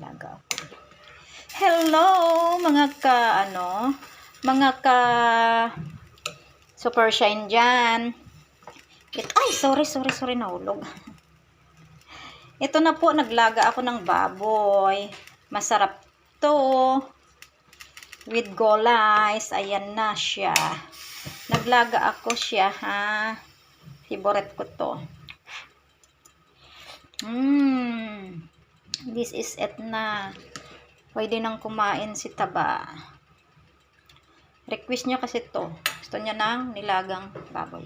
Laga ako. Hello mga super shine dyan. Ay, sorry, nahulog. Ito na po, naglaga ako ng baboy. Masarap to. With gulays. Ayan na siya. Naglaga ako siya, ha. Favorite ko to. This is it na. Pwede nang kumain si Taba. Request niya kasi to. Gusto niya ng nilagang baboy.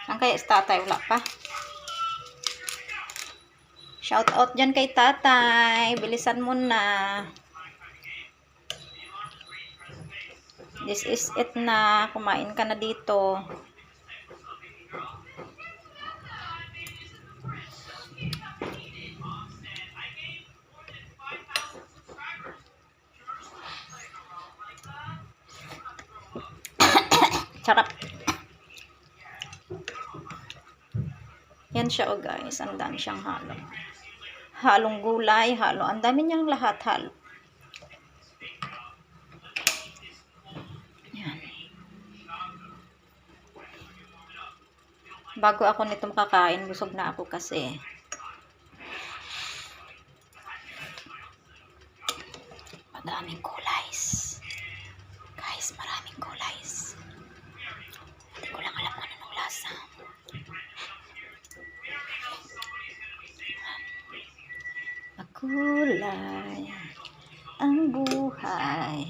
Saan kaya si tatay? Wala pa. Shout out dyan kay tatay. Bilisan mo na. This is it na. Kumain ka na dito. Sarap. Yan siya, oh guys. Ang dami siyang halo. Halong gulay, halo. Ang dami niyang lahat halo. Yan. Bago ako nito makakain, busog na ako kasi. Madaming gulays. Guys, maraming gulays. Hindi ko lang alam kung anong lasa. Makulay ang buhay.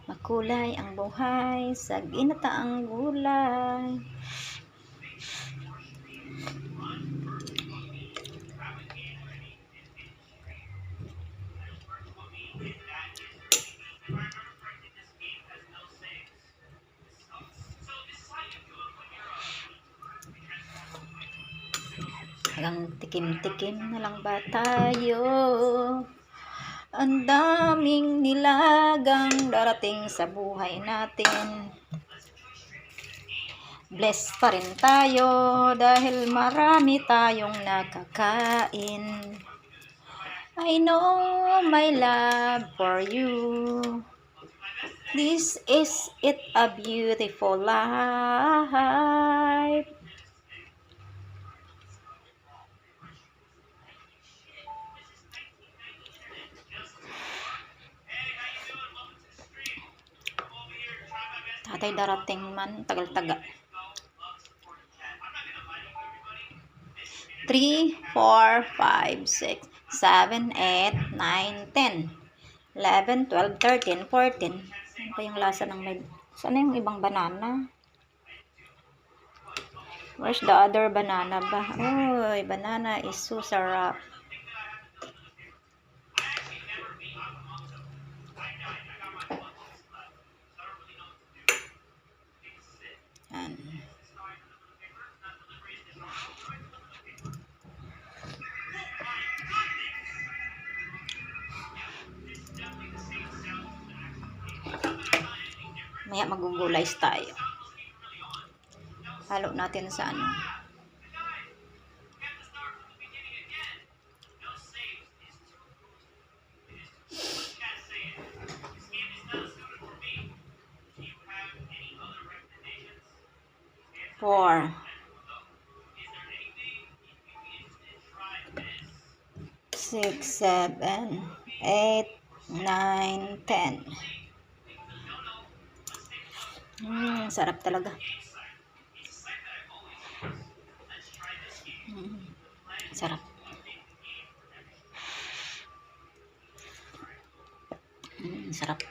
Makulay ang buhay sa ginataang gulay. Hanggang tikim-tikim na lang ba tayo? Ang daming nilagang darating sa buhay natin. Blessed pa rin tayo dahil marami tayong nakakain. I know my love for you. This is it, a beautiful life. Tatay darating man, tagal-tagal. 3, 4, 5, 6, 7, 8, 9, 10, 11, 12, 13, 14. Ano kayang lasa ng may... Saan yung ibang banana? Where's the other banana ba? Uy, banana is so sarap. Yan. Maya magugulays tayo. Halo natin sa ano. Four. 6, 7, 8, 9, 10. Sarap talaga. Sarap. Sarap.